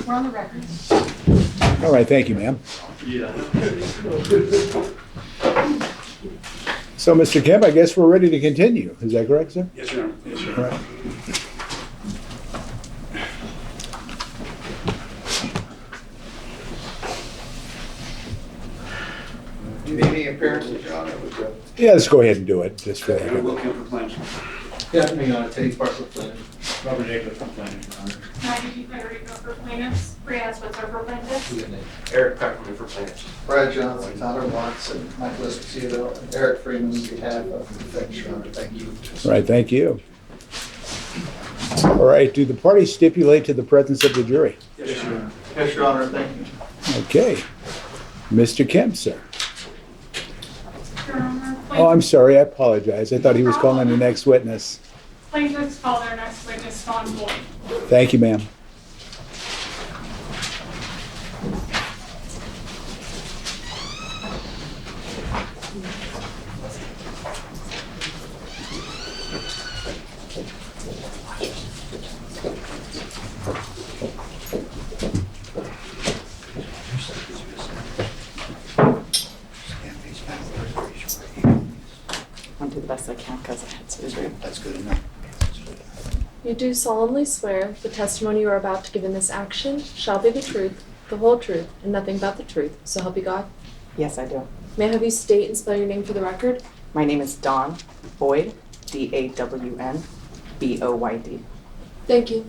We're on the record. All right, thank you, ma'am. So, Mr. Kemp, I guess we're ready to continue. Is that correct, sir? Yes, Your Honor. Yes, Your All Honor. right. Do you need any appearances, Your Honor? Yeah, let's go ahead and do it, just for I will that. count for claims. Stephanie, Teddy Parker Flynn. Robert Jacobs from Planning, Your Honor. Maggie Federico for plaintiffs. Brianna Switzer for plaintiffs. Eric Pepperman for plaintiffs. Brad Johnson, Tyler Watson, Michael Esposito, and Eric Freeman on behalf of the defense, Your Honor. Thank you. All right, thank you. All right, do the parties stipulate to the presence of the jury? Yes, Your Honor. Yes, Your Honor, thank you. Okay. Mr. Kemp, sir. Your Honor, Oh, I'm sorry, I apologize. I thought he was calling the next witness. plaintiffs call their next witness, Don Boyd. Thank you, ma'am. I'll do the best I can because I had surgery. That's good enough. You do solemnly swear the testimony you are about to give in this action shall be the truth, the whole truth, and nothing but the truth, so help you God? Yes, I do. May I have you state and spell your name for the record? My name is Dawn Boyd, D-A-W-N-B-O-Y-D. Thank you.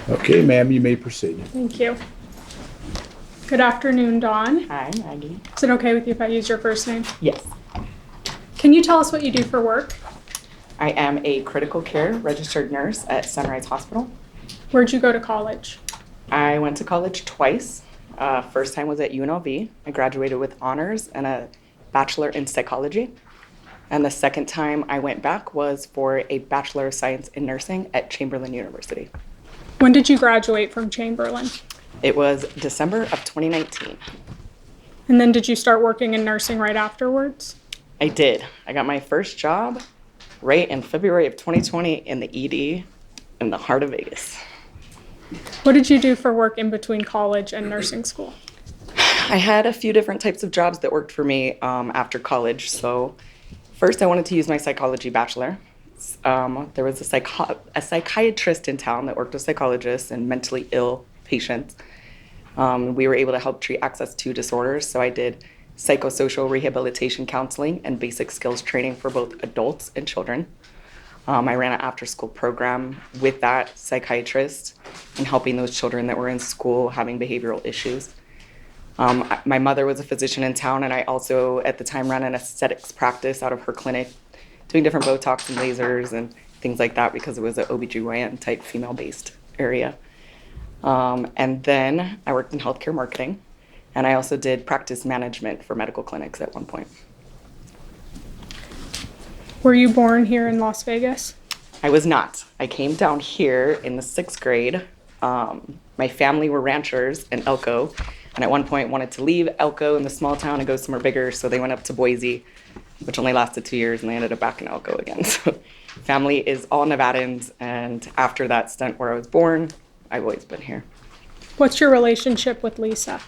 Okay, ma'am, you may proceed. Thank you. Good afternoon, Dawn. Hi, Maggie. Is it okay with you if I use your first name? Yes. Can you tell us what you do for work? I am a critical care registered nurse at Sunrise Hospital. Where'd you go to college? I went to college twice. First time was at UNLV. I graduated with honors and a bachelor in psychology. And the second time I went back was for a Bachelor of Science in Nursing at Chamberlain University. When did you graduate from Chamberlain? It was December of 2019. And then did you start working in nursing right afterwards? I did. I got my first job right in February of 2020 in the ED in the heart of Vegas. What did you do for work in between college and nursing school? I had a few different types of jobs that worked for me after college. So first I wanted to use my psychology bachelor. There was a psychiatrist in town that worked with psychologists and mentally ill patients. We were able to help treat access to disorders. So I did psychosocial rehabilitation counseling and basic skills training for both adults and children. I ran an after-school program with that psychiatrist and helping those children that were in school having behavioral issues. My mother was a physician in town, and I also, at the time, ran an aesthetics practice out of her clinic, doing different Botox and lasers and things like that because it was an OBGYN type female-based area. And then I worked in healthcare marketing, and I also did practice management for medical clinics at one point. Were you born here in Las Vegas? I was not. I came down here in the 6th grade. My family were ranchers in Elko, and at one point wanted to leave Elko in the small town and go somewhere bigger, so they went up to Boise, which only lasted 2 years, and they ended up back in Elko again. So family is all Nevadans, and after that stint where I was born, I've always been here. What's your relationship with Lisa?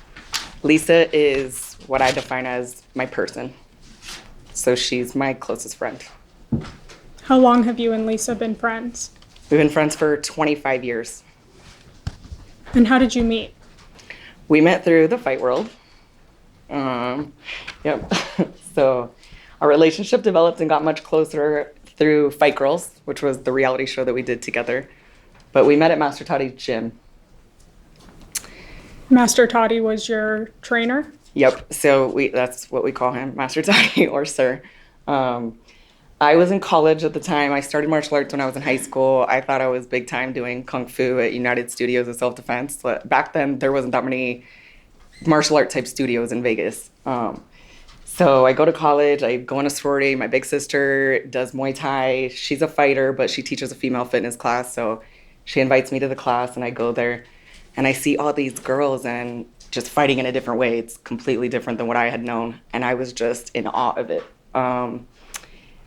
Lisa is what I define as my person. So she's my closest friend. How long have you and Lisa been friends? We've been friends for 25 years. And how did you meet? We met through the fight world. Yep. So our relationship developed and got much closer through Fight Girls, which was the reality show that we did together. But we met at Master Toddy's gym. Master Toddy was your trainer? Yep. So that's what we call him, Master Toddy or Sir. I was in college at the time. I started martial arts when I was in high school. I thought I was big time doing Kung Fu at United Studios of Self-Defense. But back then, there wasn't that many martial art type studios in Vegas. So I go to college, I go in a sorority. My big sister does Muay Thai. She's a fighter, but she teaches a female fitness class. So she invites me to the class and I go there and I see all these girls and just fighting in a different way. It's completely different than what I had known. And I was just in awe of it.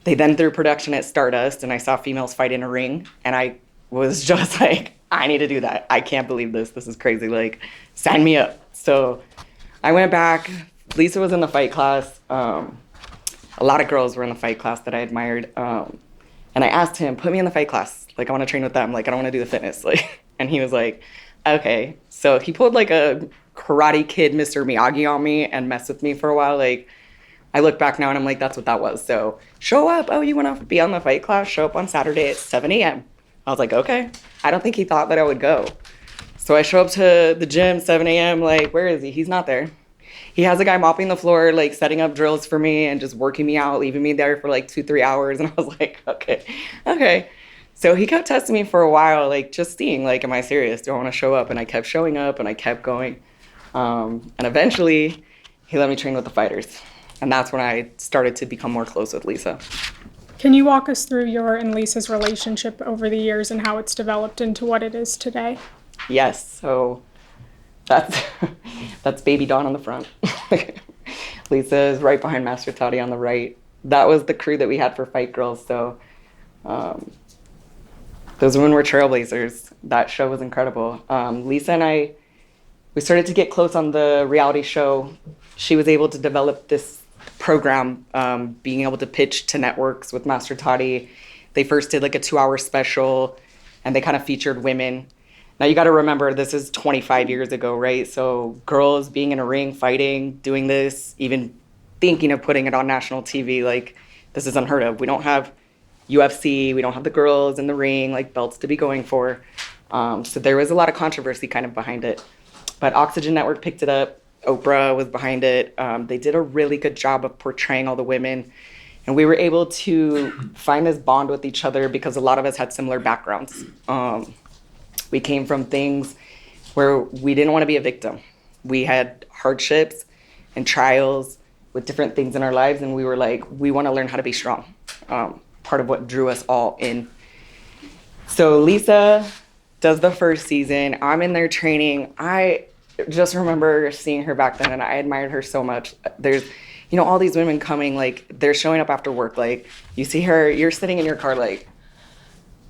They then threw production at Stardust and I saw females fight in a ring. And I was just like, I need to do that. I can't believe this. This is crazy. Like, sign me up. So I went back. Lisa was in the fight class. A lot of girls were in the fight class that I admired. And I asked him, put me in the fight class. Like, I want to train with them. Like, I don't want to do the fitness. Like, and he was like, okay. So he pulled like a Karate Kid Mr. Miyagi on me and messed with me for a while. Like, I look back now and I'm like, that's what that was. So show up. Oh, you want to be on the fight class? Show up on Saturday at 7 a.m. I was like, okay. I don't think he thought that I would go. So I show up to the gym, 7 a.m. Like, where is he? He's not there. He has a guy mopping the floor, like setting up drills for me and just working me out, leaving me there for like 2-3 hours. And I was like, okay. So he kept testing me for a while, like just seeing, like, am I serious? Do I want to show up? And I kept showing up and I kept going. And eventually he let me train with the fighters. And that's when I started to become more close with Lisa. Can you walk us through your and Lisa's relationship over the years and how it's developed into what it is today? Yes, so that's baby Dawn on the front. Lisa is right behind Master Toddy on the right. That was the crew that we had for Fight Girls, so those women were trailblazers. That show was incredible. Lisa and I, we started to get close on the reality show. She was able to develop this program, being able to pitch to networks with Master Toddy. They first did like a 2-hour special and they kind of featured women. Now you got to remember, this is 25 years ago, right? So girls being in a ring, fighting, doing this, even thinking of putting it on national TV, like this is unheard of. We don't have UFC, we don't have the girls in the ring, like belts to be going for. So there was a lot of controversy kind of behind it. But Oxygen Network picked it up. Oprah was behind it. They did a really good job of portraying all the women. And we were able to find this bond with each other because a lot of us had similar backgrounds. We came from things where we didn't want to be a victim. We had hardships and trials with different things in our lives, and we were like, we want to learn how to be strong. Part of what drew us all in. So Lisa does the first season. I'm in there training. I just remember seeing her back then, and I admired her so much. There's, all these women coming, like, they're showing up after work. Like, you see her, you're sitting in your car, like,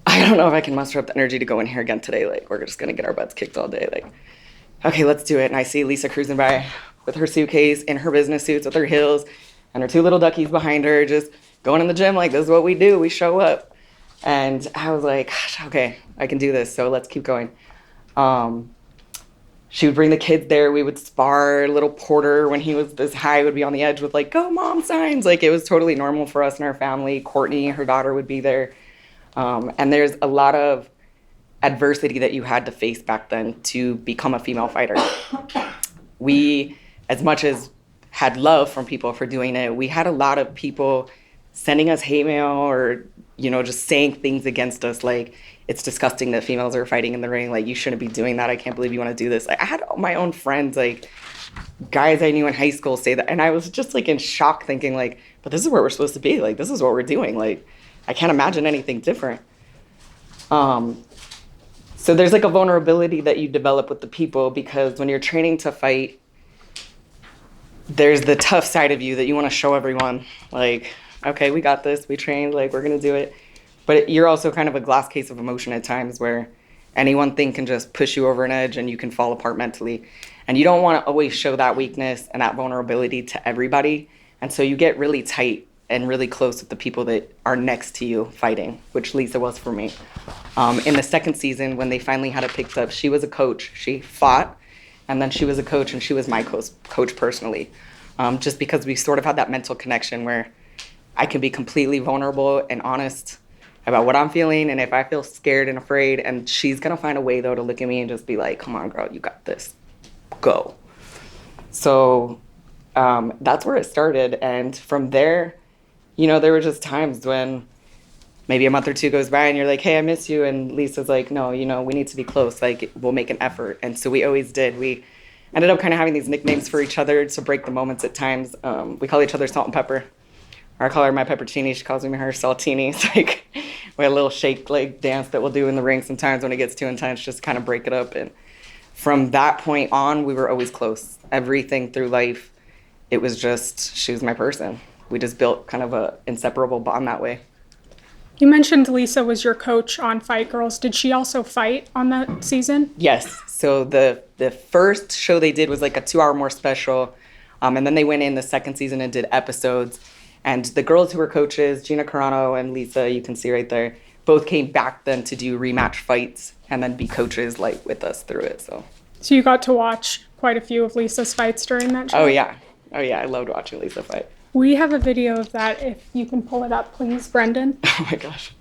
I don't know if I can muster up the energy to go in here again today. Like, we're just going to get our butts kicked all day. Like, okay, let's do it. And I see Lisa cruising by with her suitcase in her business suits with her heels and her 2 little duckies behind her, just going in the gym like, this is what we do. We show up. And I was like, gosh, okay, I can do this. So let's keep going. She would bring the kids there. We would spar. Little Porter, when he was this high, would be on the edge with like, go mom signs. Like, it was totally normal for us and our family. Courtney, her daughter, would be there. And there's a lot of adversity that you had to face back then to become a female fighter. We, as much as had love from people for doing it, we had a lot of people sending us hate mail or, just saying things against us. Like, it's disgusting that females are fighting in the ring. Like, you shouldn't be doing that. I can't believe you want to do this. Like, I had my own friends, like guys I knew in high school, say that. And I was just like in shock thinking like, but this is where we're supposed to be. Like, this is what we're doing. Like, I can't imagine anything different. So there's like a vulnerability that you develop with the people, because when you're training to fight, there's the tough side of you that you want to show everyone. Like, okay, we got this. We trained. Like, we're going to do it. But you're also kind of a glass case of emotion at times, where any one thing can just push you over an edge and you can fall apart mentally. And you don't want to always show that weakness and that vulnerability to everybody. And so you get really tight and really close with the people that are next to you fighting, which Lisa was for me. In the second season, when they finally had it picked up, she was a coach. She fought, and then she was a coach, and she was my coach personally. Just because we sort of had that mental connection where I can be completely vulnerable and honest about what I'm feeling, and if I feel scared and afraid, and she's gonna find a way though to look at me and just be like, come on girl, you got this, go. So that's where it started. And from there, there were just times when maybe a month or 2 goes by and you're like, hey, I miss you. And Lisa's like, no, we need to be close. Like, we'll make an effort. And so we always did. We ended up kind of having these nicknames for each other to break the moments at times. We call each other Salt and Pepper. Or I call her my peppercini. She calls me her saltini. It's like we had a little shake leg dance that we'll do in the ring sometimes when it gets too intense, just kind of break it up. And from that point on, we were always close. Everything through life, it was just, she was my person. We just built kind of a inseparable bond that way. You mentioned Lisa was your coach on Fight Girls. Did she also fight on that season? Yes. So the first show they did was like a 2 hour more special. And then they went in the second season and did episodes. And the girls who were coaches, Gina Carano and Lisa, you can see right there, both came back then to do rematch fights and then be coaches like with us through it. So So you got to watch quite a few of Lisa's fights during that show? oh yeah. I loved watching Lisa fight. We have a video of that if you can pull it up, please, Brendan. Oh my gosh.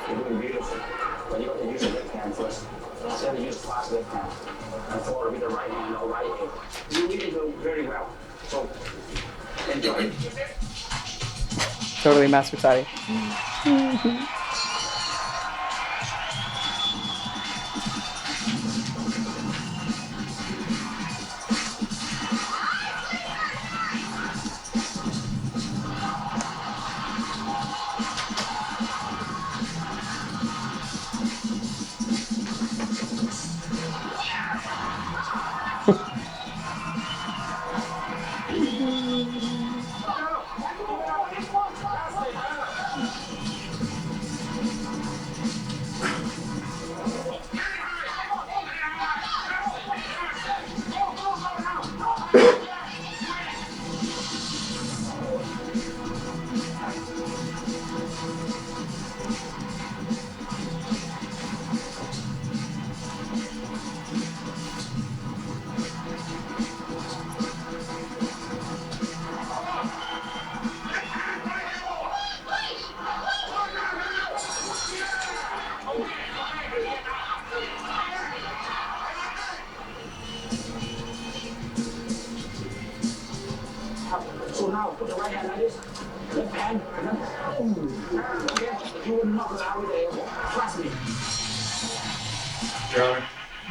You're doing beautiful. But you got to use the left hand first. Instead of use fast left hand. And forward with the right hand or right hand. You really do very well. So, enjoy. Totally Master Toddy. So now, put the right hand like this. Left hand. Okay? You will knock it out with the trust me. Your Honor,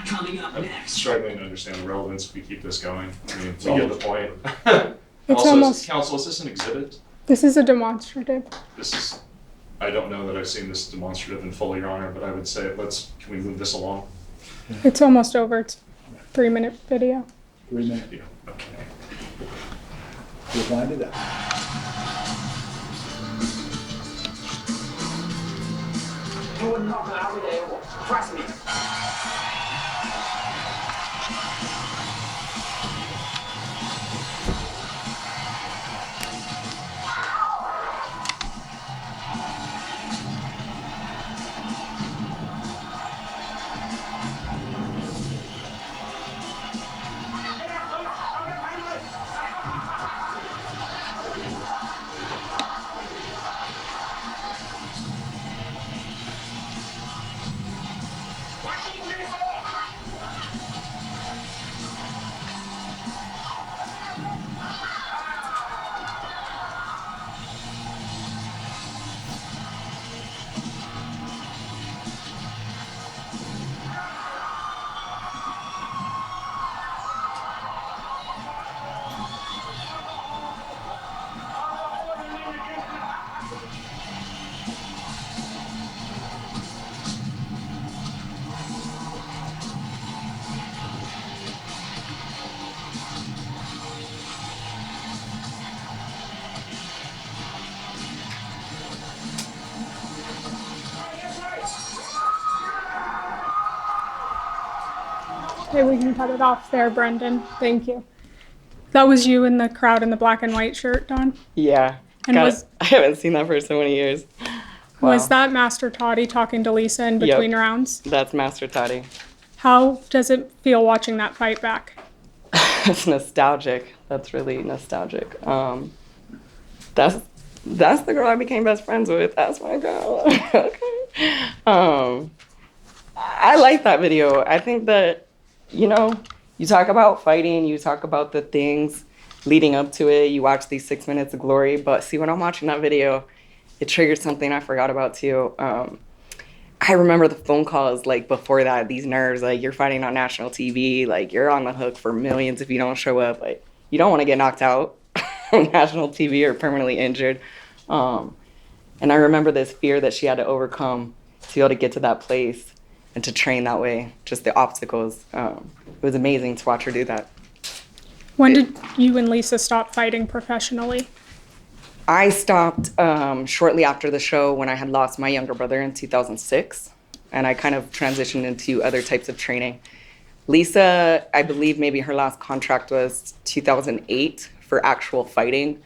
Coming up I'm next. struggling to understand the relevance if we keep this going. I mean, we get the point. It's Also, almost- counsel, is this an exhibit? This is a demonstrative. This is, I don't know that I've seen this demonstrative in full, Your Honor, but I would say can we move this along? It's almost over. It's a 3-minute video. 3 minutes. Yeah, okay. Just lined it up. You will knock it out with the trust me. Okay, we can cut it off there, Brendan. Thank you. That was you in the crowd in the black and white shirt, Dawn? Yeah. And God, was- I haven't seen that for so many years. Was Wow. that Master Toddy talking to Lisa in Yep. between rounds? That's Master Toddy. How does it feel watching that fight back? It's nostalgic. That's really nostalgic. That's the girl I became best friends with. That's my girl. Okay. I like that video. I think that, you talk about fighting, you talk about the things leading up to it, you watch these 6 minutes of glory, but see, when I'm watching that video, it triggers something I forgot about too. I remember the phone calls like before that, these nerves, like you're fighting on national TV, like you're on the hook for millions if you don't show up. Like you don't want to get knocked out on national TV or permanently injured. And I remember this fear that she had to overcome to be able to get to that place and to train that way, just the obstacles. It was amazing to watch her do that. When did you and Lisa stop fighting professionally? I stopped shortly after the show when I had lost my younger brother in 2006, and I kind of transitioned into other types of training. Lisa, I believe maybe her last contract was 2008 for actual fighting,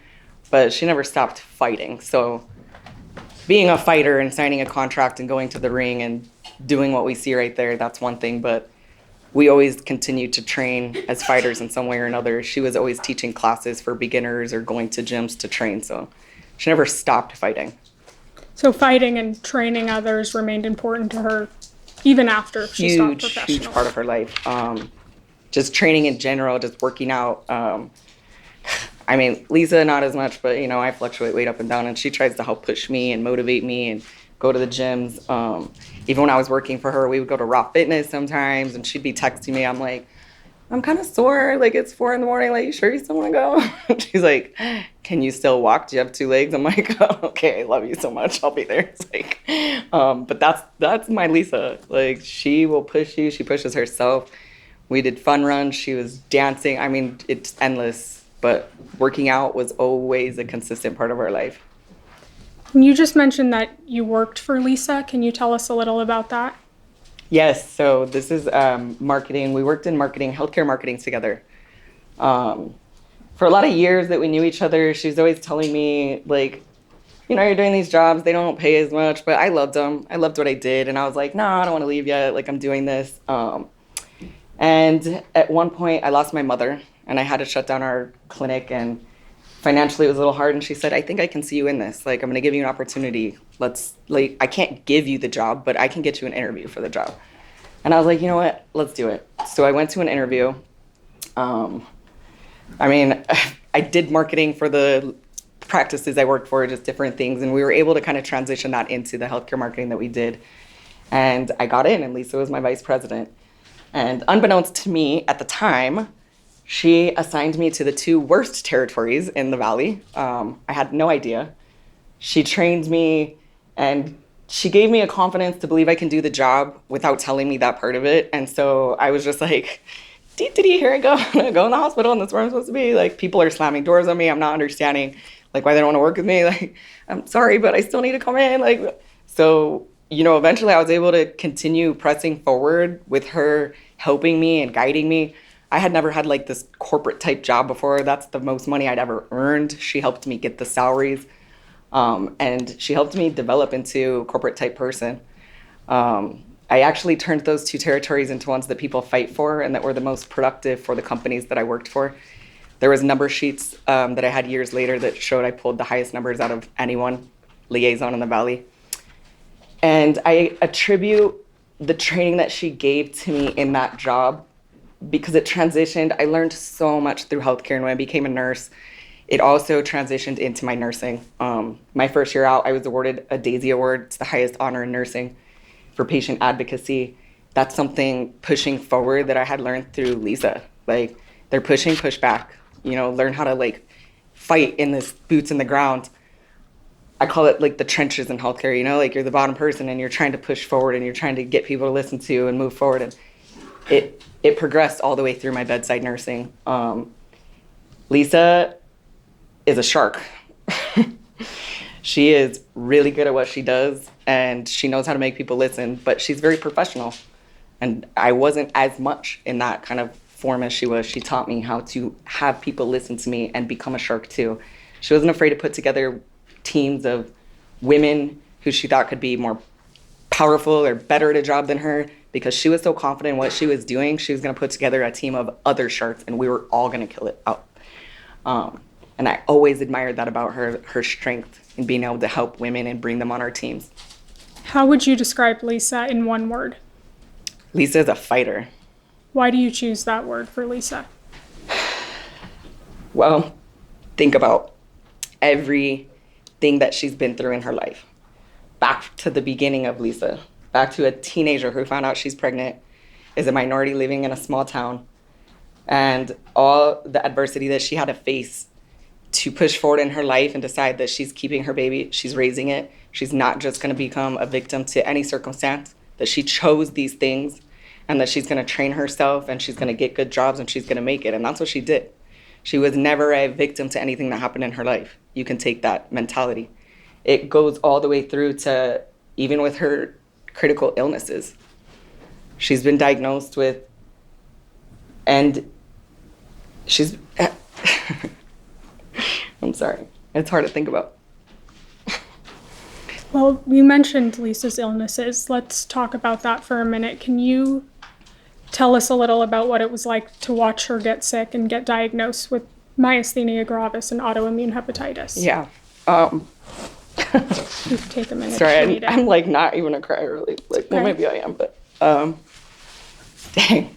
but she never stopped fighting. So being a fighter and signing a contract and going to the ring and doing what we see right there, that's one thing, but we always continued to train as fighters in some way or another. She was always teaching classes for beginners or going to gyms to train, so she never stopped fighting. So fighting and training others remained important to her even after she stopped professionally. Huge part of her life. Just training in general, just working out. I mean, Lisa, not as much, but you know, I fluctuate weight up and down, and she tries to help push me and motivate me and go to the gyms. Even when I was working for her, we would go to Raw Fitness sometimes, and she'd be texting me. I'm like, I'm kind of sore. Like, it's 4 a.m. Like, you sure you still want to go? She's like, can you still walk? Do you have 2 legs? I'm like, oh, okay, I love you so much. I'll be there. It's like, but that's my Lisa. Like, she will push you. She pushes herself. We did fun runs. She was dancing. I mean, it's endless, but working out was always a consistent part of our life. You just mentioned that you worked for Lisa. Can you tell us a little about that? Yes, so this is marketing. We worked in marketing, healthcare marketing together. For a lot of years that we knew each other, she was always telling me, like, you know, you're doing these jobs, they don't pay as much, but I loved them. I loved what I did. And I was like, no, I don't want to leave yet. Like, I'm doing this. And at one point, I lost my mother, and I had to shut down our clinic, and financially it was a little hard. And she said, I think I can see you in this. Like, I'm going to give you an opportunity. I can't give you the job, but I can get you an interview for the job. And I was like, you know what? Let's do it. So I went to an interview. I mean, I did marketing for the practices I worked for, just different things. And we were able to kind of transition that into the healthcare marketing that we did. And I got in, and Lisa was my vice president. And unbeknownst to me at the time, she assigned me to the 2 worst territories in the Valley. I had no idea. She trained me, and she gave me a confidence to believe I can do the job without telling me that part of it. And so I was just like, here I go. I'm gonna go in the hospital, and that's where I'm supposed to be. Like, people are slamming doors on me. I'm not understanding, like, why they don't want to work with me. Like, I'm sorry, but I still need to come in. Like, so, you know, eventually I was able to continue pressing forward with her helping me and guiding me. I had never had like this corporate type job before. That's the most money I'd ever earned. She helped me get the salaries, and she helped me develop into a corporate type person. I actually turned those 2 territories into ones that people fight for and that were the most productive for the companies that I worked for. There was number sheets that I had years later that showed I pulled the highest numbers out of anyone, liaison in the Valley. And I attribute the training that she gave to me in that job because it transitioned. I learned so much through healthcare, and when I became a nurse, it also transitioned into my nursing. My first year out, I was awarded a Daisy Award. It's the highest honor in nursing for patient advocacy. That's something pushing forward that I had learned through Lisa. Like, they're pushing, push back, you know, learn how to like fight in this boots in the ground. I call it like the trenches in healthcare, you know, like you're the bottom person and you're trying to push forward and you're trying to get people to listen to you and move forward. And it progressed all the way through my bedside nursing. Lisa is a shark. She is really good at what she does, and she knows how to make people listen, but she's very professional. And I wasn't as much in that kind of form as she was. She taught me how to have people listen to me and become a shark too. She wasn't afraid to put together teams of women who she thought could be more powerful or better at a job than her, because she was so confident in what she was doing. She was going to put together a team of other sharks, and we were all going to kill it out. And I always admired that about her strength in being able to help women and bring them on our teams. How would you describe Lisa in one word? Lisa is a fighter. Why do you choose that word for Lisa? Well, think about everything that she's been through in her life. Back to the beginning of Lisa, back to a teenager who found out she's pregnant, is a minority living in a small town, and all the adversity that she had to face to push forward in her life and decide that she's keeping her baby, she's raising it. She's not just going to become a victim to any circumstance, that she chose these things and that she's going to train herself and she's going to get good jobs and she's going to make it. And that's what she did. She was never a victim to anything that happened in her life. You can take that mentality. It goes all the way through to even with her critical illnesses. She's been diagnosed with, and she's, I'm sorry, it's hard to think about. Well, you mentioned Lisa's illnesses. Let's talk about that for a minute. Can you tell us a little about what it was like to watch her get sick and get diagnosed with myasthenia gravis and autoimmune hepatitis? Yeah. Just take a minute. Sorry, I'm like not even a crier, really. Like, well, Okay. maybe I am, but dang,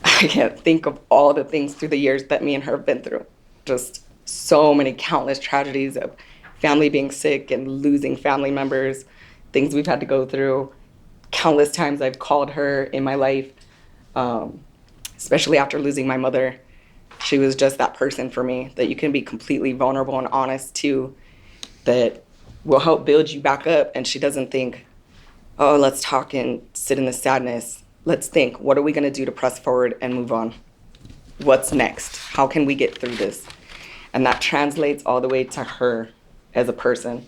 I can't think of all the things through the years that me and her have been through. Just so many countless tragedies of family being sick and losing family members, things we've had to go through. Countless times I've called her in my life, especially after losing my mother. She was just that person for me that you can be completely vulnerable and honest to, that will help build you back up. And she doesn't think, oh, let's talk and sit in the sadness. Let's think, what are we going to do to press forward and move on? What's next? How can we get through this? And that translates all the way to her as a person.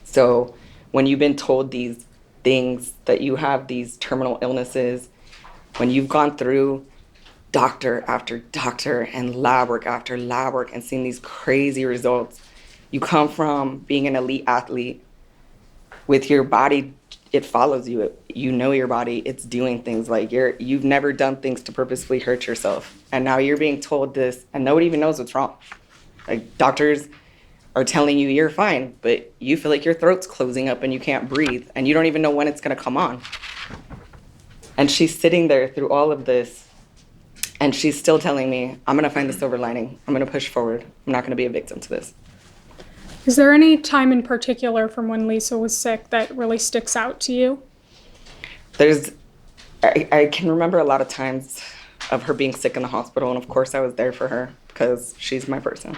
So when you've been told these things, that you have these terminal illnesses, when you've gone through doctor after doctor and lab work after lab work and seen these crazy results, you come from being an elite athlete with your body, it follows you. You know your body, it's doing things like you've never done things to purposefully hurt yourself. And now you're being told this and nobody even knows what's wrong. Like, doctors are telling you you're fine, but you feel like your throat's closing up and you can't breathe and you don't even know when it's gonna come on. And she's sitting there through all of this and she's still telling me, I'm gonna find the silver lining. I'm gonna push forward. I'm not gonna be a victim to this. Is there any time in particular from when Lisa was sick that really sticks out to you? I can remember a lot of times of her being sick in the hospital, and of course I was there for her because she's my person.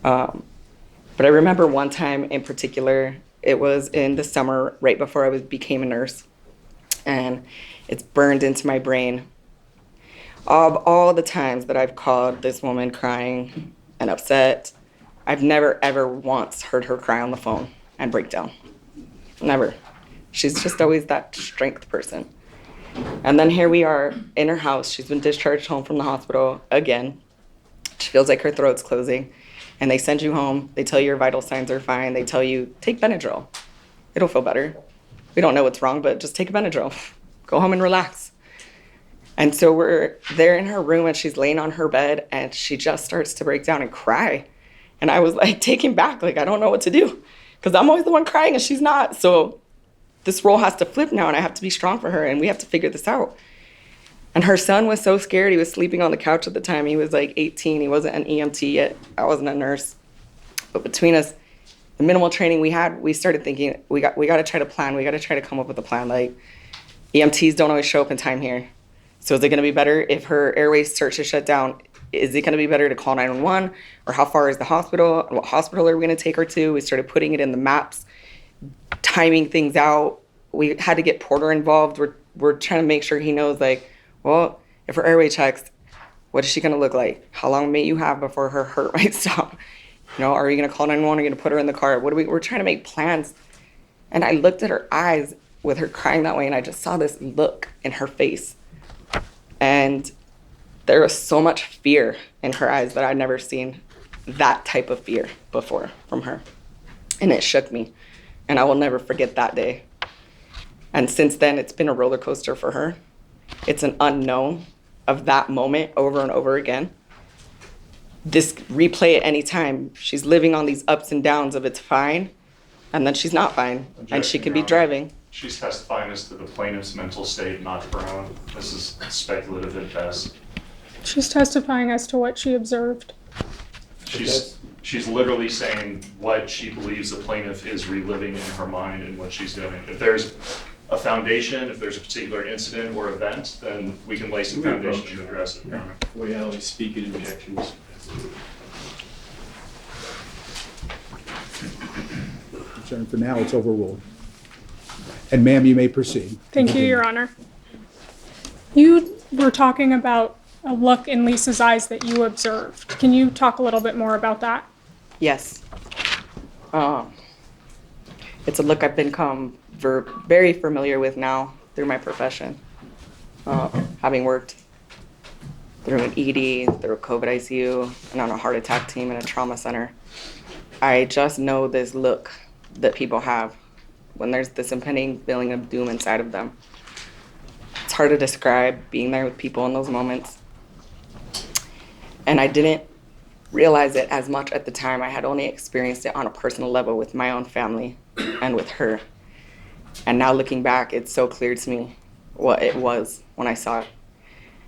But I remember one time in particular, it was in the summer right before I became a nurse, and it's burned into my brain of all the times that I've called this woman crying and upset. I've never ever once heard her cry on the phone and break down. Never. She's just always that strength person. And then here we are in her house. She's been discharged home from the hospital again. She feels like her throat's closing. And they send you home. They tell you your vital signs are fine. They tell you, take Benadryl. It'll feel better. We don't know what's wrong, but just take a Benadryl. Go home and relax. And so we're there in her room and she's laying on her bed and she just starts to break down and cry. And I was like taken back, like I don't know what to do because I'm always the one crying and she's not. So this role has to flip now and I have to be strong for her and we have to figure this out. And her son was so scared. He was sleeping on the couch at the time. He was like 18. He wasn't an EMT yet. I wasn't a nurse. But between us, the minimal training we had, we started thinking, we got to try to plan. We got to try to come up with a plan. Like, EMTs don't always show up in time here. So is it going to be better if her airways start to shut down? Is it going to be better to call 911? Or how far is the hospital? What hospital are we going to take her to? We started putting it in the maps, timing things out. We had to get Porter involved. We're trying to make sure he knows, like, well, if her airway checks, what is she going to look like? How long may you have before her hurt might stop? You know, are you going to call 911? Are you going to put her in the car? We're trying to make plans. And I looked at her eyes with her crying that way, and I just saw this look in her face. And there was so much fear in her eyes that I'd never seen that type of fear before from her. And it shook me. And I will never forget that day. And since then, it's been a roller coaster for her. It's an unknown of that moment over and over again. This replay at any time. She's living on these ups and downs of it's fine, and then she's not fine. And she could be driving. She's testifying as to the plaintiff's mental state, not her own. This is speculative at best. She's testifying as to what she observed. She's literally saying what she believes the plaintiff is reliving in her mind and what she's doing. If there's a foundation, if there's a particular incident or event, then we can lay some foundation to address it, Your Honor. We always speak in objections. Concerned for now, it's overruled. And ma'am, you may proceed. Thank you, Your Honor. You were talking about a look in Lisa's eyes that you observed. Can you talk a little bit more about that? Yes. It's a look I've become very familiar with now through my profession. Having worked through an ED, through a COVID ICU, and on a heart attack team in a trauma center, I just know this look that people have when there's this impending feeling of doom inside of them. It's hard to describe being there with people in those moments. And I didn't realize it as much at the time. I had only experienced it on a personal level with my own family and with her. And now looking back, it's so clear to me what it was when I saw it.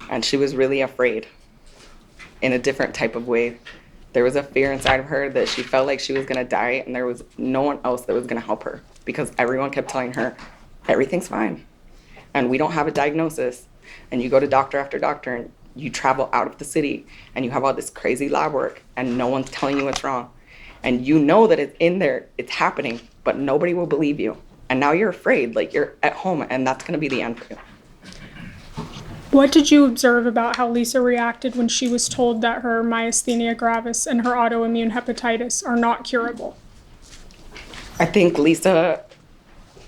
And she was really afraid in a different type of way. There was a fear inside of her that she felt like she was gonna die and there was no one else that was gonna help her because everyone kept telling her, everything's fine. And we don't have a diagnosis. And you go to doctor after doctor and you travel out of the city and you have all this crazy lab work and no one's telling you what's wrong. And you know that it's in there, it's happening, but nobody will believe you. And now you're afraid, like you're at home and that's gonna be the end for you. What did you observe about how Lisa reacted when she was told that her myasthenia gravis and her autoimmune hepatitis are not curable? I think Lisa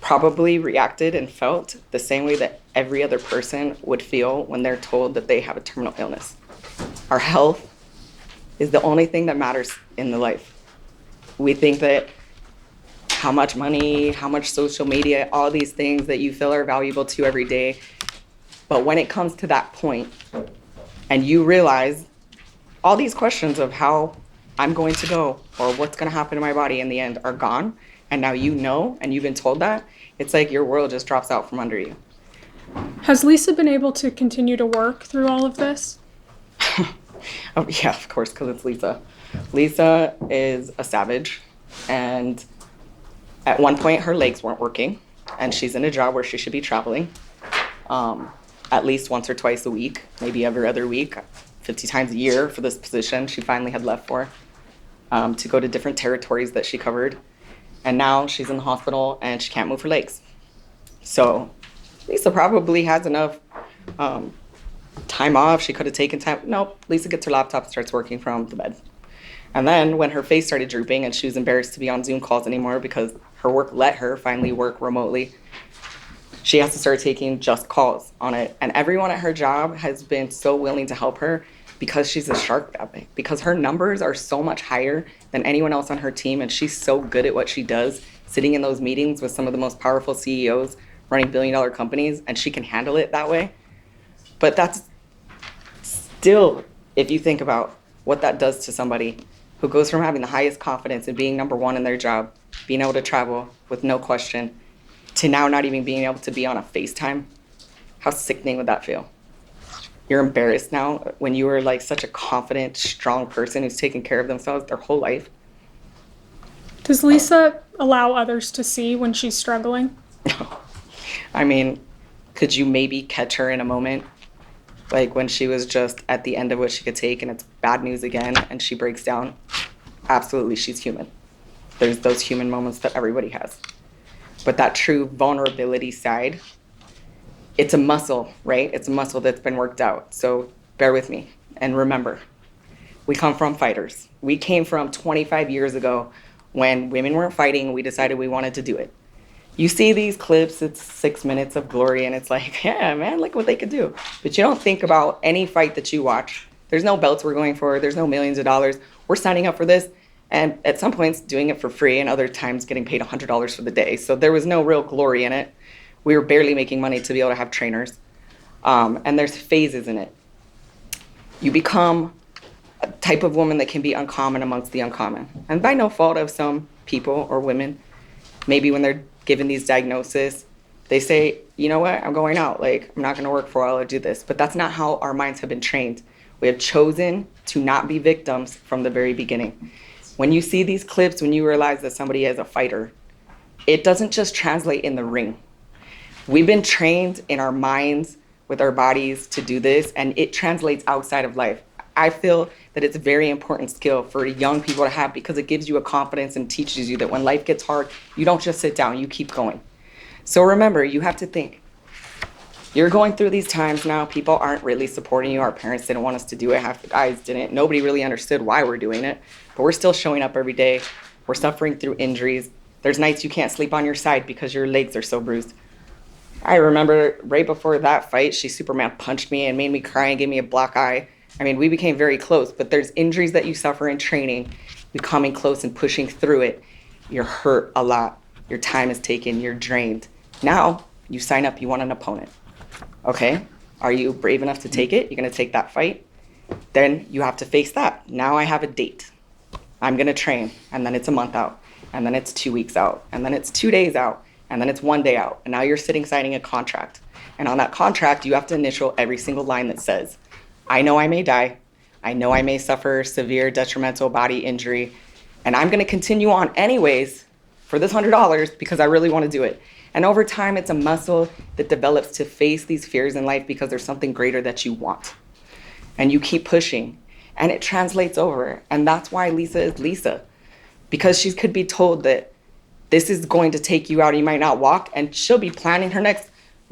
probably reacted and felt the same way that every other person would feel when they're told that they have a terminal illness. Our health is the only thing that matters in the life. We think that how much money, how much social media, all these things that you feel are valuable to you every day. But when it comes to that point and you realize all these questions of how I'm going to go or what's going to happen to my body in the end are gone, and now you know and you've been told that, it's like your world just drops out from under you. Has Lisa been able to continue to work through all of this? Oh, yeah, of course, because it's Lisa. Lisa is a savage, and at one point her legs weren't working, and she's in a job where she should be traveling at least once or twice a week, maybe every other week, 50 times a year for this position she finally had left for, to go to different territories that she covered. And now she's in the hospital and she can't move her legs. So Lisa probably has enough time off. She could have taken time. Nope, Lisa gets her laptop, starts working from the bed. And then when her face started drooping and she was embarrassed to be on Zoom calls anymore because her work let her finally work remotely, she has to start taking just calls on it. And everyone at her job has been so willing to help her because she's a shark that way, because her numbers are so much higher than anyone else on her team. And she's so good at what she does, sitting in those meetings with some of the most powerful CEOs running billion-dollar companies, and she can handle it that way. But that's still, if you think about what that does to somebody who goes from having the highest confidence and being number one in their job, being able to travel with no question, to now not even being able to be on a FaceTime, how sickening would that feel? You're embarrassed now when you were like such a confident, strong person who's taken care of themselves their whole life. Does Lisa allow others to see when she's struggling? I mean, could you maybe catch her in a moment? Like when she was just at the end of what she could take and it's bad news again and she breaks down? Absolutely, she's human. There's those human moments that everybody has. But that true vulnerability side, it's a muscle, right? It's a muscle that's been worked out. So bear with me and remember, we come from fighters. We came from 25 years ago when women weren't fighting and we decided we wanted to do it. You see these clips, it's 6 minutes of glory and it's like, yeah, man, look what they could do. But you don't think about any fight that you watch. There's no belts we're going for. There's no millions of dollars. We're signing up for this. And at some points doing it for free and other times getting paid $100 for the day. So there was no real glory in it. We were barely making money to be able to have trainers. And there's phases in it. You become a type of woman that can be uncommon amongst the uncommon. And by no fault of some people or women, maybe when they're given these diagnoses, They say, you know what, I'm going out. Like, I'm not going to work for a while or do this. But that's not how our minds have been trained. We have chosen to not be victims from the very beginning. When you see these clips, when you realize that somebody is a fighter, it doesn't just translate in the ring. We've been trained in our minds with our bodies to do this, and it translates outside of life. I feel that it's a very important skill for young people to have because it gives you a confidence and teaches you that when life gets hard, you don't just sit down, you keep going. So remember, you have to think. You're going through these times now. People aren't really supporting you. Our parents didn't want us to do it. Half the guys didn't. Nobody really understood why we're doing it. But we're still showing up every day. We're suffering through injuries. There's nights you can't sleep on your side because your legs are so bruised. I remember right before that fight, she Superman punched me and made me cry and gave me a black eye. I mean, we became very close. But there's injuries that you suffer in training. Becoming close and pushing through it, you're hurt a lot. Your time is taken. You're drained. Now, you sign up, you want an opponent. Okay? Are you brave enough to take it? You're going to take that fight? Then you have to face that. Now I have a date. I'm going to train. And then it's a month out. And then it's 2 weeks out. And then it's 2 days out. And then it's 1 day out. And now you're sitting signing a contract. And on that contract, you have to initial every single line that says, I know I may die. I know I may suffer severe detrimental body injury. And I'm going to continue on anyways for this $100 because I really want to do it. And over time, it's a muscle that develops to face these fears in life because there's something greater that you want. And you keep pushing. And it translates over. And that's why Lisa is Lisa. Because she could be told that this is going to take you out. You might not walk. And she'll be planning her next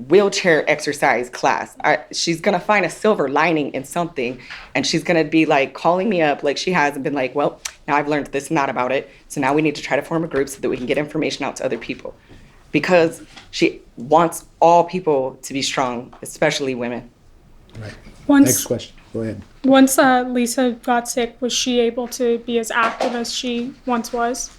wheelchair exercise class. She's going to find a silver lining in something. And she's going to be like calling me up like she has and been like, well, now I've learned this and that about it. So now we need to try to form a group so that we can get information out to other people. Because she wants all people to be strong, especially women. Right. Once, Next question. Go ahead. Once Lisa got sick, was she able to be as active as she once was?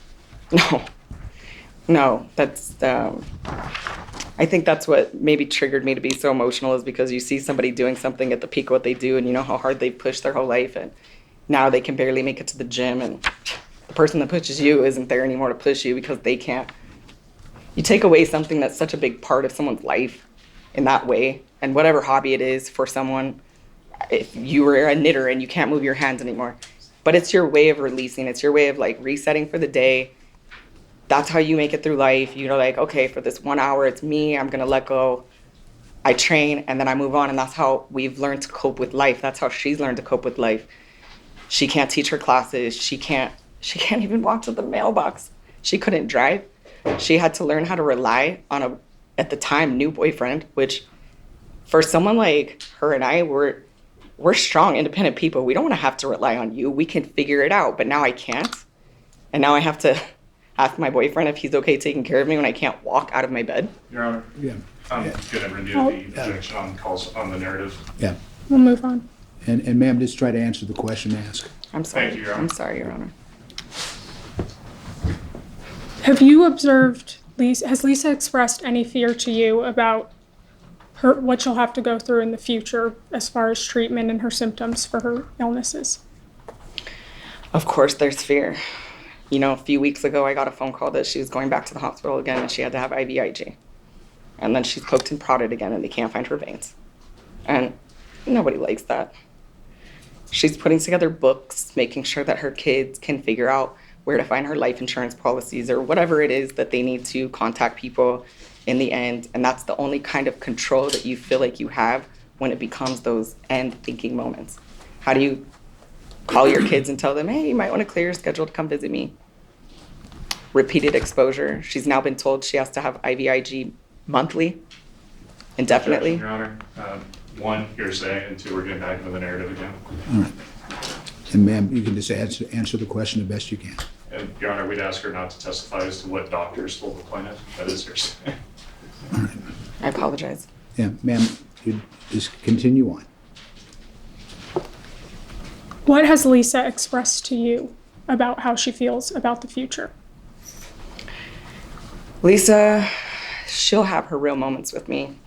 No, that's, I think that's what maybe triggered me to be so emotional is because you see somebody doing something at the peak of what they do and you know how hard they've pushed their whole life and now they can barely make it to the gym and the person that pushes you isn't there anymore to push you because they can't. You take away something that's such a big part of someone's life in that way. And whatever hobby it is for someone, if you were a knitter and you can't move your hands anymore, but it's your way of releasing. It's your way of like resetting for the day. That's how you make it through life. You know, like, okay, for this 1 hour, it's me. I'm going to let go. I train and then I move on. And that's how we've learned to cope with life. That's how she's learned to cope with life. She can't teach her classes. She can't even walk to the mailbox. She couldn't drive. She had to learn how to rely on a, at the time, new boyfriend, which for someone like her and I, we're strong, independent people. We don't want to have to rely on you. We can figure it out, but now I can't. And now I have to ask my boyfriend if he's okay taking care of me when I can't walk out of my bed. Your Honor, Yeah. I'm going to renew the objection on calls on the narrative. Yeah. We'll move on. And ma'am, just try to answer the question asked. I'm sorry. Thank you, Your Honor. I'm sorry, Your Honor. Have you observed, has Lisa expressed any fear to you about what she'll have to go through in the future as far as treatment and her symptoms for her illnesses? Of course, there's fear. You know, a few weeks ago, I got a phone call that she was going back to the hospital again and she had to have IVIG. And then she's poked and prodded again and they can't find her veins. And nobody likes that. She's putting together books, making sure that her kids can figure out where to find her life insurance policies or whatever it is that they need to contact people in the end. And that's the only kind of control that you feel like you have when it becomes those end thinking moments. How do you call your kids and tell them, hey, you might want to clear your schedule to come visit me? Repeated exposure. She's now been told she has to have IVIG monthly, indefinitely. Objection, Your Honor. One, hearsay, and two, we're getting back into the narrative again. All right. And ma'am, you can just answer the question the best you can. And Your Honor, we'd ask her not to testify as to what doctors told the plaintiff. That is hearsay. All right. I apologize. Yeah, ma'am, you just continue on. What has Lisa expressed to you about how she feels about the future? Lisa, she'll have her real moments with me.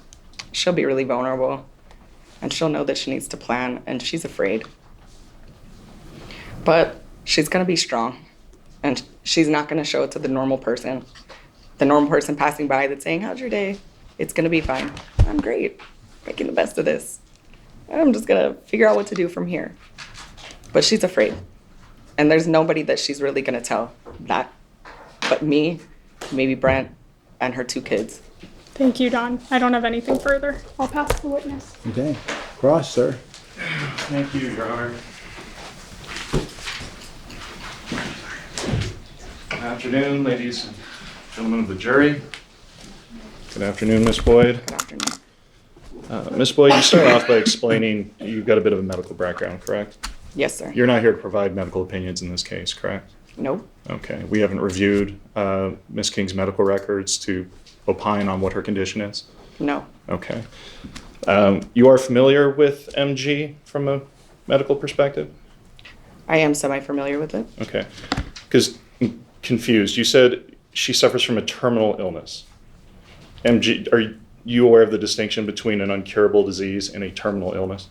She'll be really vulnerable and she'll know that she needs to plan and she's afraid. But she's gonna be strong and she's not gonna show it to the normal person passing by that's saying, how's your day? It's gonna be fine. I'm great, making the best of this. I'm just gonna figure out what to do from here. But she's afraid. And there's nobody that she's really gonna tell that but me, maybe Brent, and her 2 kids. Thank you, Don. I don't have anything further. I'll pass the witness. Okay. Cross, sir. Thank you, Your Honor. Good afternoon, ladies and gentlemen of the jury. Good afternoon, Ms. Boyd. Good afternoon. Ms. Boyd, you start off by explaining you've got a bit of a medical background, correct? Yes, sir. You're not here to provide medical opinions in this case, correct? Nope. Okay. We haven't reviewed Ms. King's medical records to opine on what her condition is? No. Okay. You are familiar with MG from a medical perspective? I am semi-familiar with it. Okay. Because I'm confused. You said she suffers from a terminal illness. MG, are you aware of the distinction between an uncurable disease and a terminal illness?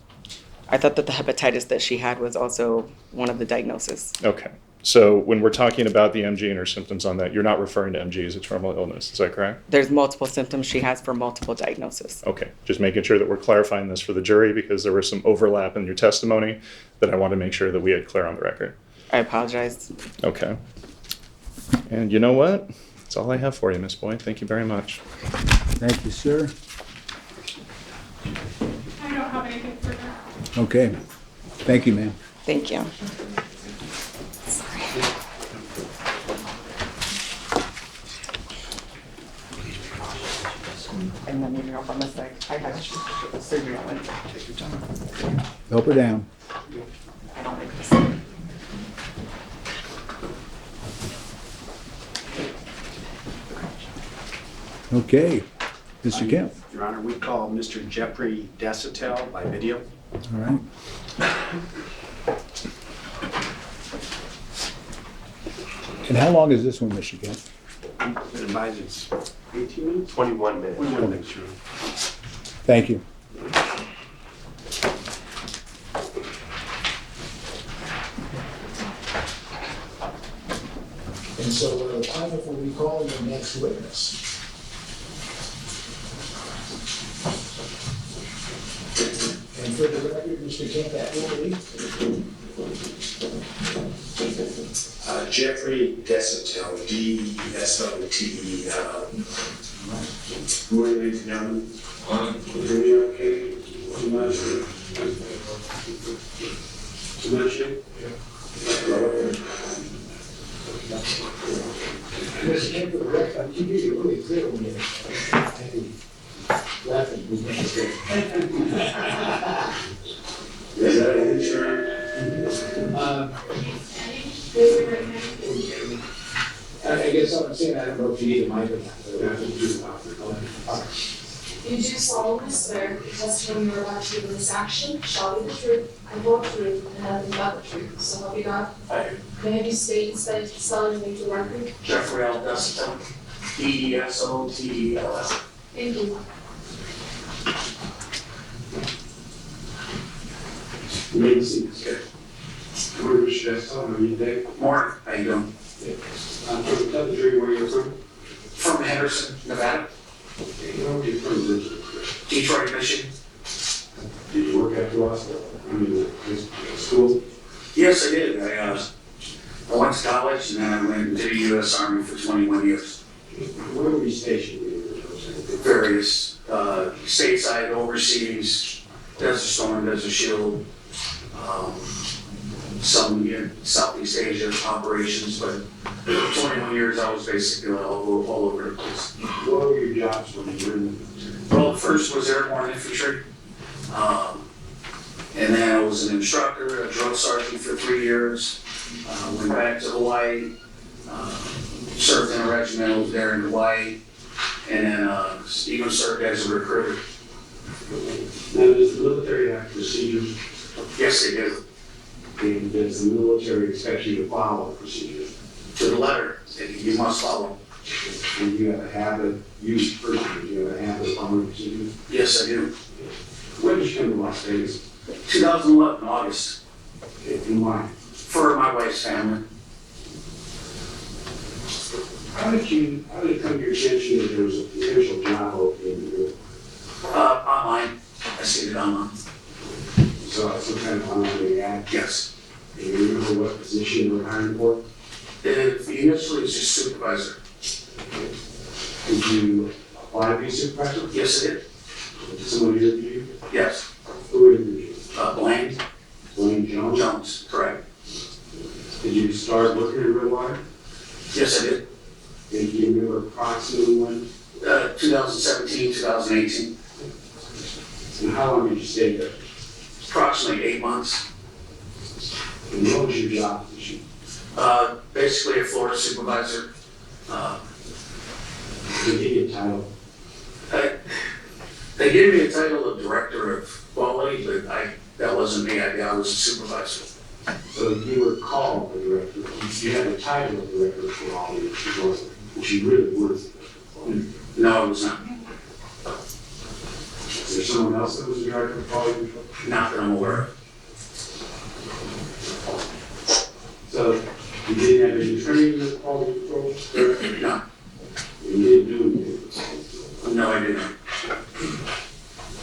I thought that the hepatitis that she had was also one of the diagnoses. Okay. So when we're talking about the MG and her symptoms on that, you're not referring to MG as a terminal illness. Is that correct? There's multiple symptoms she has for multiple diagnoses. Okay. Just making sure that we're clarifying this for the jury because there was some overlap in your testimony that I want to make sure that we had clear on the record. I apologize. Okay. And you know what? That's all I have for you, Ms. Boyd. Thank you very much. Thank you, sir. I don't have anything further. Okay. Thank you, ma'am. Thank you. And then you up on the side. I had surgery on Wednesday. Take your time. Help her down. I don't like this. Okay. Mr. Kemp. Your Honor, we call Mr. Jeffrey Desitel by video. All right. And how long is this one, Mr. Kemp? It advises 18 minutes? 21 minutes. 21 minutes, Your Honor. Thank you. And so the plaintiff will be calling the next witness. And for the record, Mr. Kemp, that will be Jeffrey Desotel, D-E-S-O-T-E-L. Good ladies and gentlemen. Hear me okay? Too much? Too much? Mr. Kemp, for the record, you did it really clear when you laughing. Is that an insurance? I guess what I'm saying, I don't know if you need a mic or not. You do solemnly swear the testimony you are about to give in this action shall be the truth, the whole truth, and nothing but the truth. So help you God. I do. May I have you state and spell your name to the record? Jeffrey L. Desotel, D-E-S-O-T-E-L. Thank you. You may be seated. We're Mr. Desitel, how are you today? Mark, how you doing? Tell the jury where you're from. From Henderson, Nevada, Where were you from? Detroit, Michigan. Did you work after law school? I mean, school? Yes, I did. I went to college and then I went to the U.S. Army for 21 years. Where were you stationed? Various stateside, overseas, Desert Storm, Desert Shield, some in Southeast Asia operations, but for 21 years I was basically all over the place. What were your jobs when you were in the military? Well, the first was airborne infantry, and then I was an instructor, a drill sergeant for 3 years. Went back to Hawaii, served in a regimental there in Hawaii, and then even served as a recruiter. Now, does the military have procedures? Yes, they do. And does the military expect you to follow procedures? To the letter, you must follow. And you have a habit, you personally, you have a habit of following procedures? Yes, I do. When did you come to Las Vegas? 2011, August, And why? for my wife's family. How did it come to your attention that there was a potential job opening? Online, I see it online. So some kind of online ad? Yes. Do you remember what position you were hiring for? Initially, it's just supervisor. Did you apply to be supervisor? Yes, I did. Did someone interview you? Yes. Who interviewed you? Blaine Blaine Jones? Jones, correct. Did you start working in Real Water? Yes, I did. And do you remember approximately when? 2017, 2018, And how long did you stay there? approximately 8 months. And what was your job position? Basically a floor supervisor. Did you get a title? They gave me a title of director of quality, but that wasn't me. I was a supervisor. So you were called the director. You had the title of director of quality, which you really weren't. No, I was not. Is there someone else that was the director of quality control? Not that I'm aware of. So you didn't have any training in quality control? No, You didn't do anything? no, I didn't.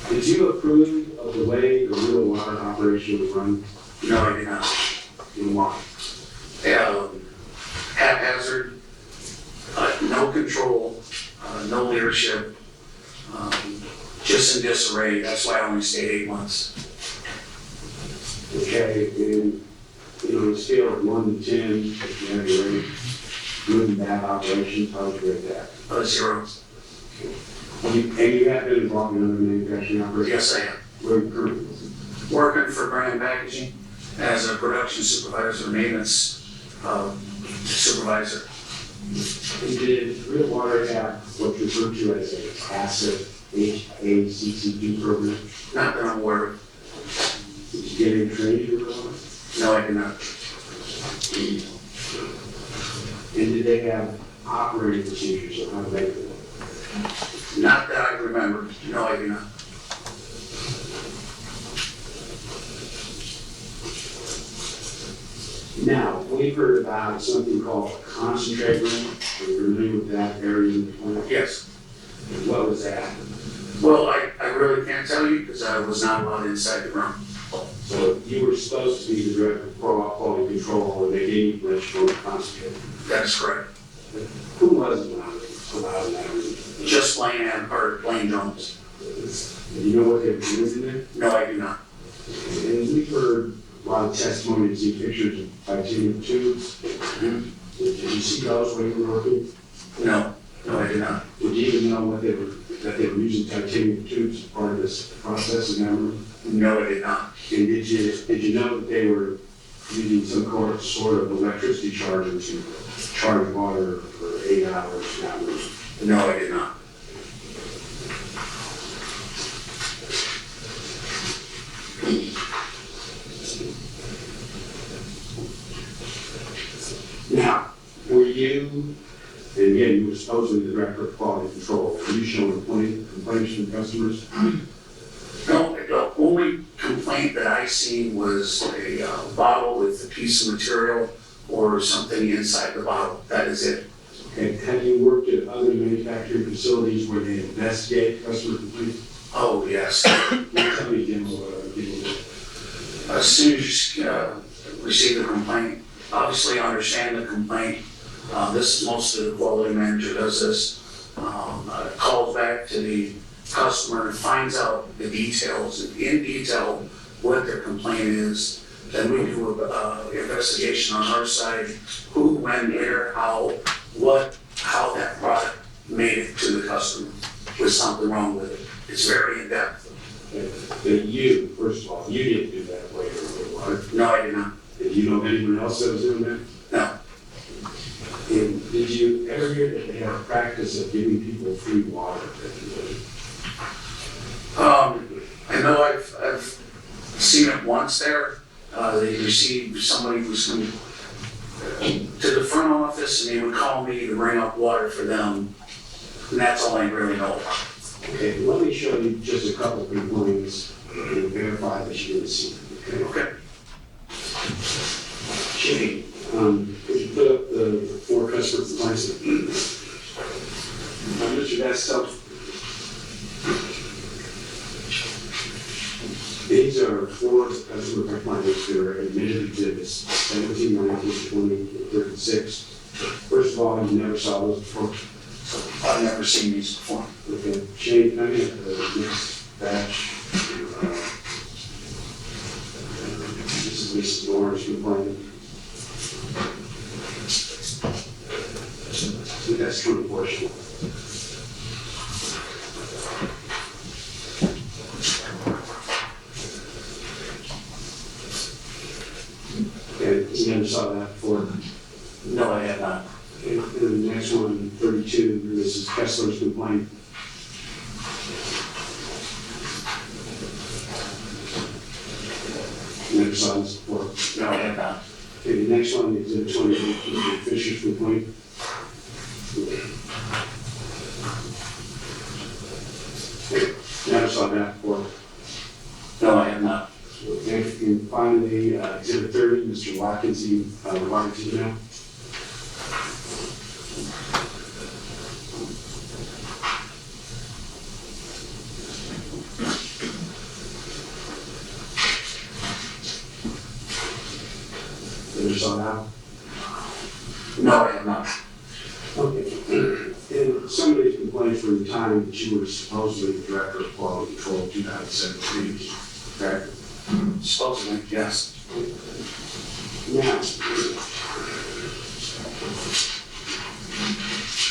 Did you approve of the way the Real Water operation was run? No, I did not. And why? Haphazard, no control, no leadership, just in disarray. That's why I only stayed 8 months. Okay, and on a scale of 1 to 10, if you have your rate, good and bad operations, how would you rate that? 0. And you have been involved in other manufacturing operations? Yes, I am. Where are you currently? Working for Brand Packaging as a production supervisor, maintenance supervisor. And did Real Water have what's referred to as a passive HACCP program? Not that I'm aware of. Did you get any training in Real Water? No, I did not. And did they have operating procedures on how to make it? Not that I remember. No, I do not. Now, we've heard about something called a concentrate room. Are you familiar with that area in the plant? Yes. And what was that? Well, I really can't tell you because I was not allowed inside the room. So you were supposed to be the director of quality control, and they gave you permission to concentrate. That is correct. Who was allowed in that room? Just Blaine Jones. Do you know what they were doing in there? No, I do not. And we've heard a lot of testimony and see pictures of titanium tubes. Did you see those when you were working? No, I did not. Did you even know that they were using titanium tubes as part of this process in that room? No, I did not. And did you know that they were using some sort of electricity charger to charge water for 8 hours in that room? No, I did not. Now, were you, and again, you were supposedly the director of quality control, were you showing complaints from customers? No, the only complaint that I seen was a bottle with a piece of material or something inside the bottle. That is it. Okay, have you worked at other manufacturing facilities where they investigate customer complaints? Oh, yes. Tell me again what people do. As soon as you receive the complaint, obviously understand the complaint. This is most of the quality manager does this. Calls back to the customer and finds out the details, in detail, what their complaint is. Then we do an investigation on our side, who, when, where, how that product made it to the customer. Was something wrong with it. It's very in-depth. But you, first of all, you didn't do that way or water. No, I did not. Did you know anyone else that was doing that? No. And did you ever hear that they have a practice of giving people free water? I know I've seen it once there. They received somebody who was coming to the front office and they would call me to bring up water for them. And that's all I really know about. Okay, let me show you just a couple of complaints and verify that you didn't see them. Okay. Jimmy, could you put up the 4 customer customer complaints. Mr. Vestal. These are 4 customer complaints that are admitted exhibits, 17, 19, 20, and 36. First of all, you never saw those before? I've never seen these before. Okay, Shane, I mean, the next batch. This is Mrs. Bonnar's complaint. I think that's 24. Okay, you never saw that before? No, I have not. Okay, and the next one, 32, Mrs. Kessler's complaint. Never saw this before? No, I have not. Okay, the next one is 28, Mr. Fisher's complaint. Okay, never saw that before. No, I have not. Okay, and finally, exhibit 30, Mr. Watkins, Watkins email. Never saw that? No, I have not. Okay. And some of these complaints were in the time that you were supposedly the director of quality control in 2017, correct? Supposedly, yes. Now,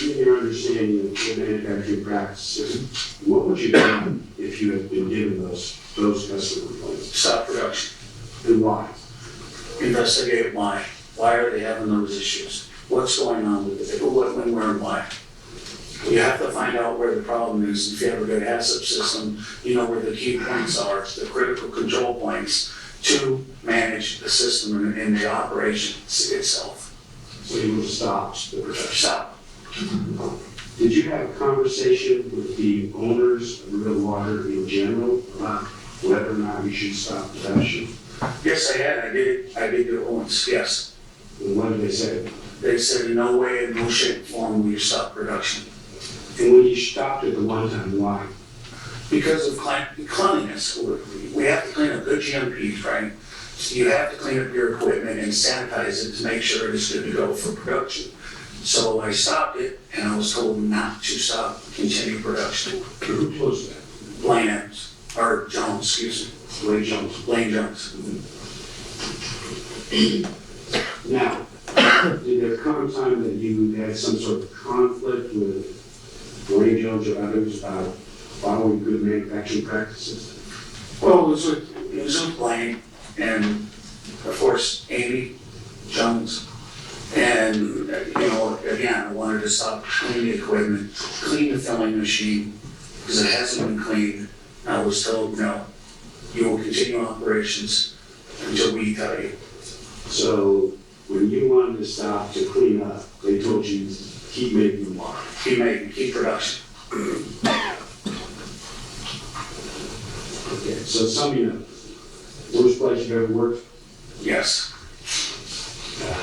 in your understanding of the manufacturing practices, what would you do if you had been given those customer complaints? Stop production. And why? Investigate why. Why are they having those issues? What's going on with it? What, when, where, and why? You have to find out where the problem is. If you have a good HACCP system, you know where the key points are, the critical control points to manage the system and the operation itself. So you would stop the production? Stop. Did you have a conversation with the owners of Real Water in general about whether or not we should stop production? Yes, I had. I did it once, yes. And what did they say? They said, in no way, in no shape, or form will you stop production. And when you stopped it the one time, why? Because of cleanliness. We have to clean up good GMPs, right? So you have to clean up your equipment and sanitize it to make sure it is good to go for production. So I stopped it, and I was told not to stop, continue production. Who closed that? Blaine Evans, or Jones, excuse me. Blaine Jones. Blaine Jones. Now, did there come a time that you had some sort of conflict with Blaine Jones or others about following good manufacturing practices? Well, it was with Blaine, and of course, Amy Jones. And, you know, again, I wanted to stop cleaning the equipment, clean the filling machine, because it hasn't been cleaned. I was told, no, you will continue operations until we tell you. So when you wanted to stop to clean up, they told you keep making water. Keep production. Okay, so sum me up. Worst place you've ever worked? Yes,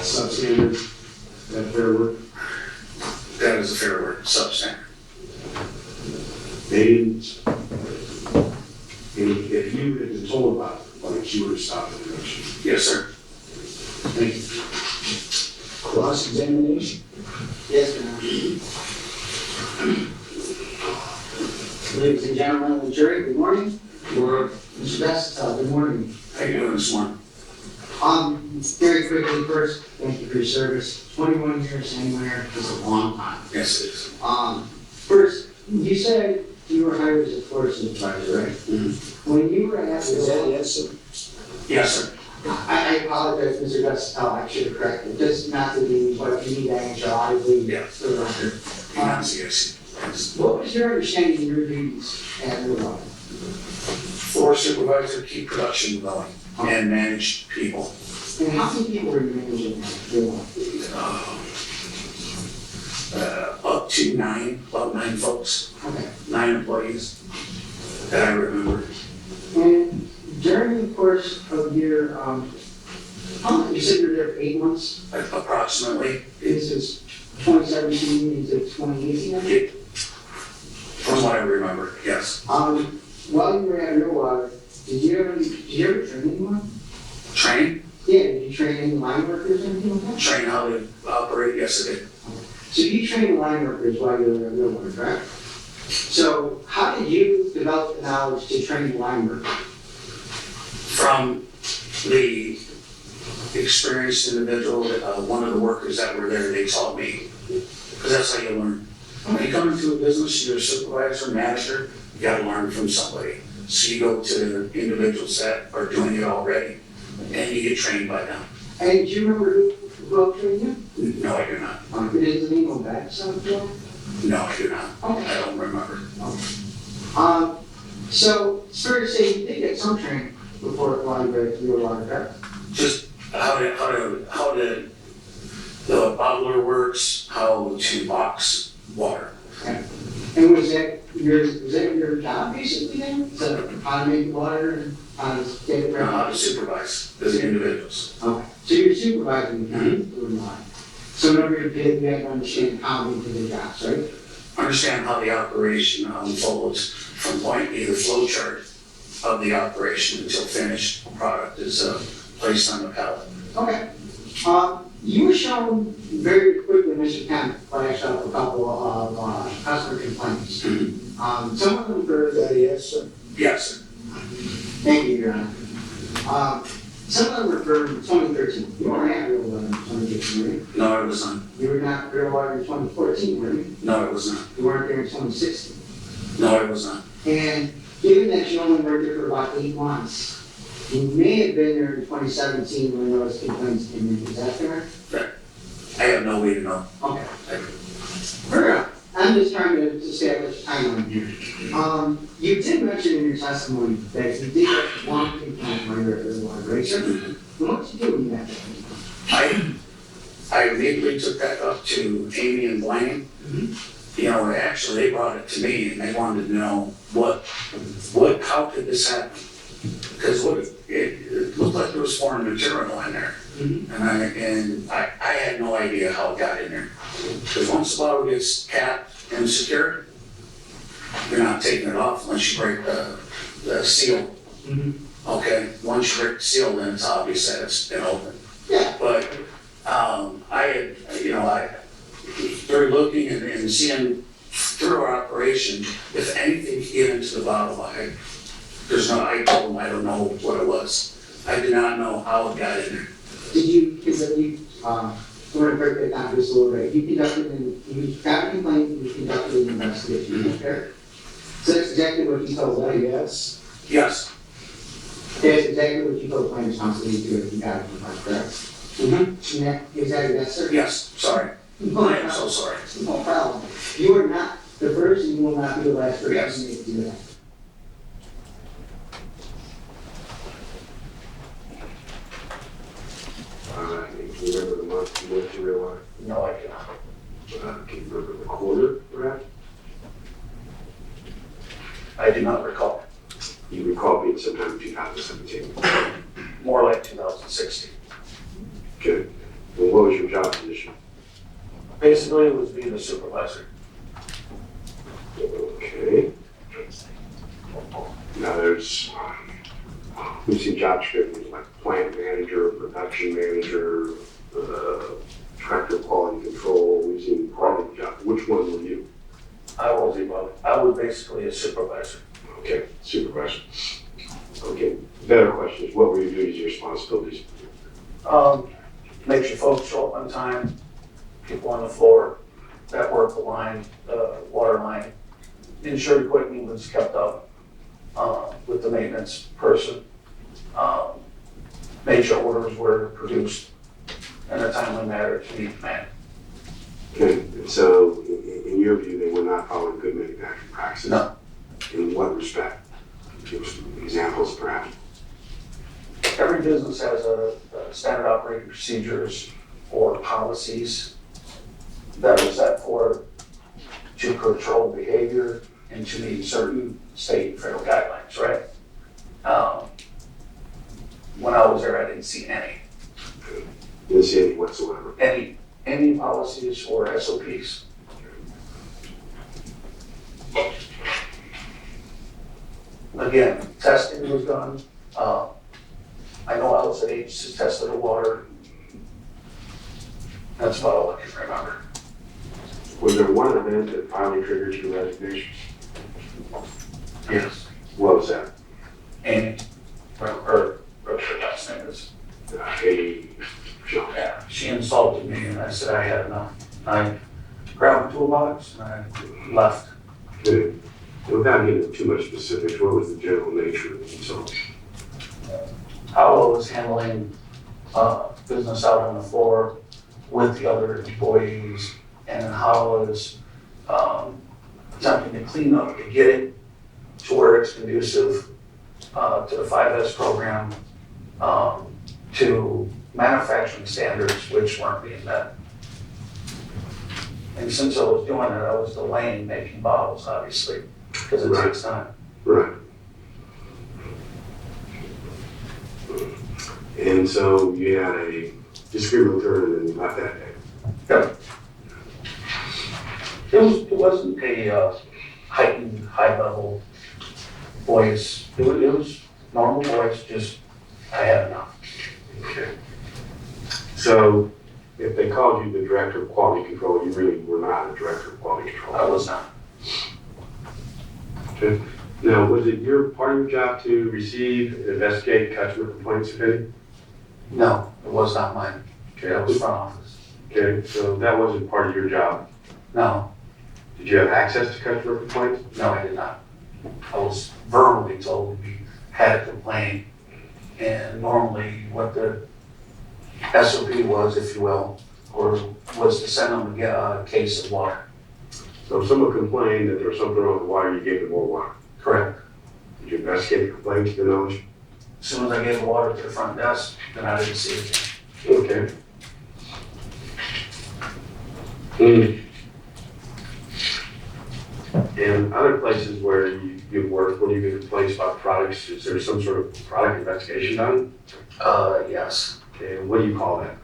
Substandard? That fair work? that is a fair word, substandard. They didn't. And if you had been told about it, like you would have stopped the production. Yes, sir. Thank you. Cross-examination. Yes, ma'am. Ladies and gentlemen of the jury, good morning. We're, Mr. Vestal, good morning. how you doing this morning? Very quickly first, thank you for your service. 21 years anywhere is a long time. Yes, it is. First, you said you were hired as a floor supervisor, right? Mm-hmm. When you were at Is that yes, sir? Yes, sir. I apologize, Mr. Vestal, I should have corrected. Just not to be what you need to answer audibly Yes. for the record. Yes. What was your understanding of your duties at Real Water? Floor supervisor, keep production going, and manage people. And how many people were you managing at Real Water? Up to about nine folks, Okay. 9 employees that I remember. And during the course of your How long, you said you were there for 8 months? approximately. This is 2017 into 2018, I think? It- From what I remember, yes. While you were at Millwater, did you ever train anyone? Train, Yeah, did you train any line workers or anything like that? train how to operate, yes I did. So you trained line workers while you were at Millwater, correct? So how did you develop the knowledge to train line workers? From the experienced individual, one of the workers that were there, they taught me. Because that's how you learn. When you come into a business, you're a supervisor, manager, you gotta learn from somebody. So you go to individuals that are doing it already, and you get trained by them. And do you remember who helped train you? No, I do not. Does the name go back to something? No, I do not. Okay. I don't remember. So it's fair to say you did get some training before while you were at Millwater, correct? Just how the bottler works, how to box water. And was that your job basically then? So how to make water and how to get it ready? How to supervise the individuals. Okay, so you're supervising the doing line. So in order to do it, you have to understand how they do their jobs, right? Understand how the operation unfolds from point A, the flow chart of the operation until finished product is placed on the pallet. Okay. You were shown very quickly, Mr. Kemp, flashed up a couple of customer complaints. Some of them for Yes, sir. Yes, sir. Thank you, Your Honor. Some of them were for 2013. You weren't at Real Water in 2013, were you? No, I was not. You were not at Real Water in 2014, were you? No, I was not. You weren't there in 2016. No, I was not. And given that you only worked there for about 8 months, you may have been there in 2017 when those complaints came in. Is that fair? Fair. I have no way to know. Okay. Fair enough. I'm just trying to establish a timeline here. You did mention in your testimony that you did get one complaint when you were at the water, right, sir? And what did you do when you got that complaint? I immediately took that up to Amy and Blaine. You know, actually, they brought it to me and they wanted to know how could this happen? Because it looked like there was foreign material in there. And I had no idea how it got in there. Because once the bottle gets capped and secured, you're not taking it off unless you break the seal. Okay, once you break the seal, then it's obvious that it's been open. Yeah. But I through looking and seeing through our operation, if anything could get into the bottle, I told them I don't know what it was. I do not know how it got in there. Did you, I want to break that down just a little bit. You got a complaint, and you conducted an investigation, okay? So that's exactly what you told them? Yes. Yes. That's exactly what you told plaintiff's counsel to do if you got a complaint, correct? And that, exactly that, sir? Yes, sorry. I am so sorry. No problem. You are not the first and you will not be the last person to do that. Can you remember the month you went to Real Water? No, I cannot. Can you remember the quarter, perhaps? I do not recall. You recall being sometime in 2017. More like 2016. Okay. Well, what was your job position? Basically, it was being a supervisor. Okay. Now we've seen job descriptions like plant manager, production manager, tractor quality control. We've seen quality jobs. Which one were you? I was basically a supervisor. Okay, supervisor. Okay, better question is, what were your duties and responsibilities? Make sure folks show up on time, people on the floor that work the line, water line, ensure equipment was kept up with the maintenance person, made sure orders were produced in a timely manner to meet demand. Okay, so in your view, they were not following good manufacturing practices? No. In what respect? Give some examples, perhaps. Every business has a standard operating procedures or policies that are set for to control behavior and to meet certain state and federal guidelines, right? When I was there, I didn't see any. Didn't see any whatsoever. Any policies or SOPs. Again, testing was done. I know outside agencies tested the water. That's about all I can remember. Was there one event that finally triggered your resignation? Yes. What was that? Amy, her last name is, Amy, sure. yeah, she insulted me and I said I had enough. I grabbed my toolbox and I left. Okay. Without getting into too much specifics, what was the general nature of the insult? How I was handling business out on the floor with the other employees, and how I was attempting to clean up, to get it to where it's conducive to the 5S program, to manufacturing standards which weren't being met. And since I was doing it, I was delaying making bottles, obviously, because it takes time. Right. And so you had a disagreement with her and then you left that day. Yep. It wasn't a heightened, high-level voice. It was normal voice, just I had enough. Okay. So if they called you the director of quality control, you really were not a director of quality control. I was not. Okay. Now, was it part of your job to receive and investigate customer complaints, if any? No, it was not mine. Okay. That was front office. Okay, so that wasn't part of your job. No, Did you have access to customer complaints? no, I did not. I was verbally told we had a complaint, and normally what the SOP was, if you will, or was to send them a case of water. So if someone complained that there was something wrong with the water, you gave them more water. Correct. Did you investigate the complaint to your knowledge? As soon as I gave the water to the front desk, then I didn't see it. Okay. Mm. And other places where you've worked, when you've been replaced by products, is there some sort of product investigation done? Yes. Okay, and what do you call that?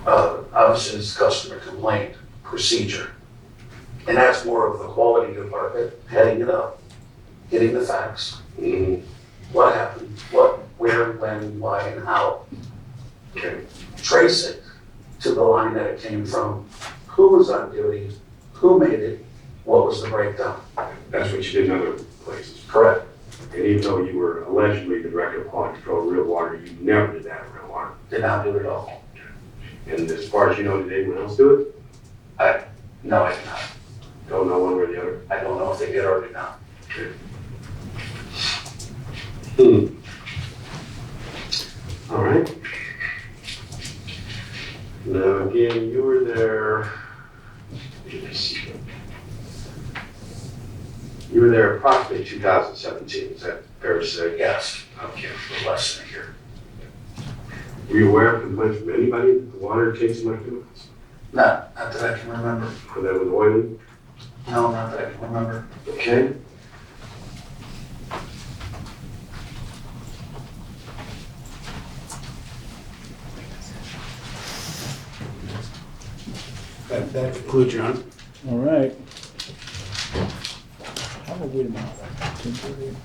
Obviously, it's customer complaint procedure. And that's more of the quality department, heading it up, getting the facts. Mm. What happened, what, where, when, why, and how. Okay. Trace it to the line that it came from, who was on duty, who made it, what was the breakdown. That's what you did in other places. Correct. And even though you were allegedly the director of quality control of Real Water, you never did that in Real Water. Did not do it at all. And as far as you know, did anyone else do it? No, I did not. Don't know one way or the other. I don't know if they did or did not. Okay. Hmm. All right. Now, again, you were there. You were there approximately 2017. Is that fair to say? Yes, Okay. for less than a year. Were you aware of complaints from anybody that the water tasted like chemicals? Not that I can remember. Or that it was oily? No, not that I can remember. Okay. That concludes your honor. All right. How about wait a minute?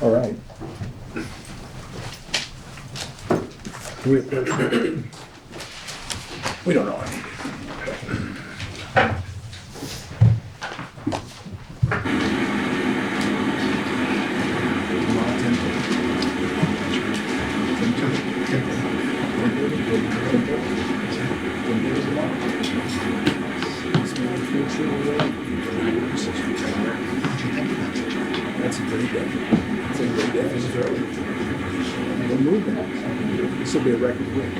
All right. We don't know anything. That's a great day. That's a great day. We're moving. This will be a record week.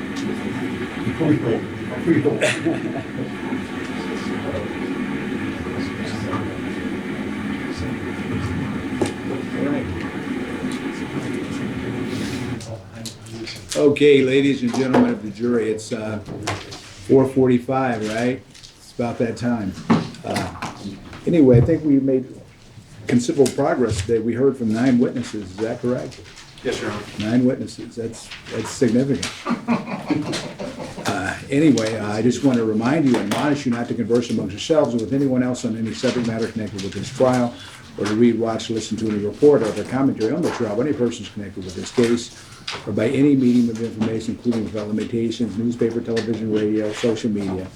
Okay, ladies and gentlemen of the jury, it's 4:45, right? It's about that time. Anyway, I think we made considerable progress today. We heard from 9 witnesses, is that correct? Yes, Your Honor. 9 witnesses, that's significant. Anyway, I just want to remind you and admonish you not to converse amongst yourselves or with anyone else on any subject matter connected with this trial, or to read, watch, listen to any report or other commentary on the trial by any persons connected with this case, or by any medium of information, including without limitations, newspaper, television, radio, social media.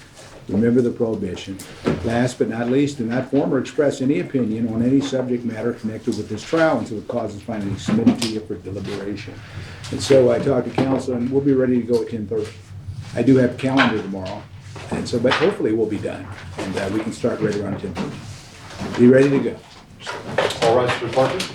Remember the prohibition. Last but not least, do not form or express any opinion on any subject matter connected with this trial until the cause is finally submitted to you for deliberation. And so I talked to counsel, and we'll be ready to go at 10:30. I do have a calendar tomorrow, and so, but hopefully we'll be done, and we can start right around 10:30. Be ready to go. All rise for departure.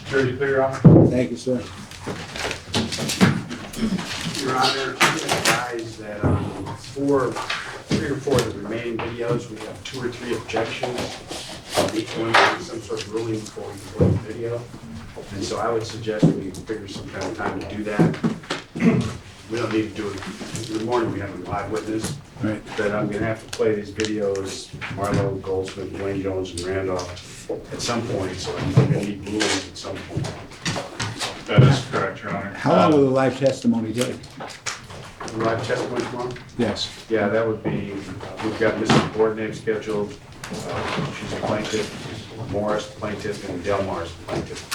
Jury, clear, Your Honor. Thank you, sir. Your Honor, I'm advised that for 3 or 4 of the remaining videos, we have 2 or 3 objections. Each one is some sort of ruling before we can play the video. And so I would suggest we figure some kind of time to do that. We don't need to do it in the morning. We have a live witness. Right. But I'm going to have to play these videos, Marlowe, Goldsmith, Wayne Jones, and Randolph, at some point. So I'm going to need rulings at some point. That is correct, Your Honor. How long will the live testimony take? Live testimony tomorrow? Yes. Yeah, that would be, we've got Mrs. Boardname scheduled. She's a plaintiff, Morris plaintiff, and Delmar's plaintiff.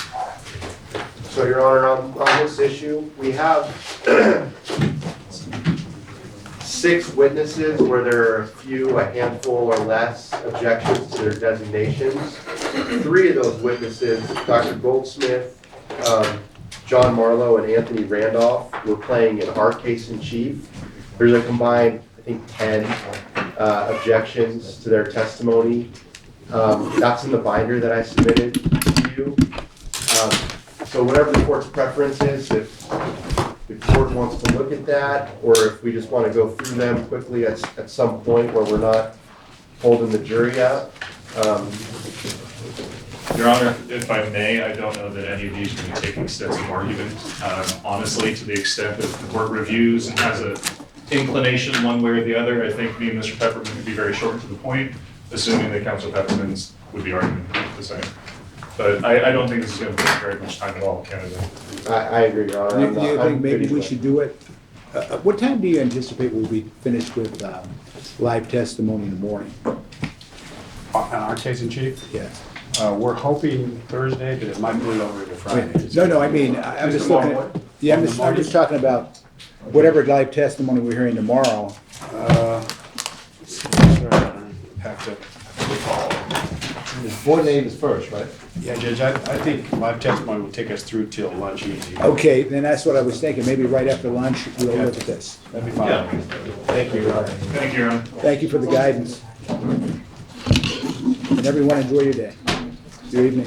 So, Your Honor, on this issue, we have 6 witnesses where there are a handful or less objections to their designations. 3 of those witnesses, Dr. Goldsmith, John Marlowe, and Anthony Randolph, were playing in our case in chief. There's a combined, I think, 10 objections to their testimony. That's in the binder that I submitted to you. So whatever the court's preference is, if the court wants to look at that, or if we just want to go through them quickly at some point where we're not holding the jury up. Your Honor, if I may, I don't know that any of these are going to take extensive argument. Honestly, to the extent that the court reviews and has an inclination one way or the other, I think me and Mr. Pepperman would be very short and to the point, assuming that Counsel Pepperman's would be arguing the same. But I don't think this is going to take very much time at all, candidly. I agree, Your Honor. Do you think maybe we should do it? What time do you anticipate we'll be finished with live testimony in the morning? On our case in chief? Yes. We're hoping Thursday, but it might bleed over to Friday. No, I mean, I'm just looking at, yeah, I'm just talking about whatever live testimony we're hearing tomorrow. Have to. Board name is first, right? Yeah, Judge, I think live testimony will take us through till lunch easy. Okay, then that's what I was thinking. Maybe right after lunch, we'll look at this. That'd be fine. Yeah. Thank you, Your Honor. Thank you, Your Honor. Thank you for the guidance. And everyone, enjoy your day, your evening.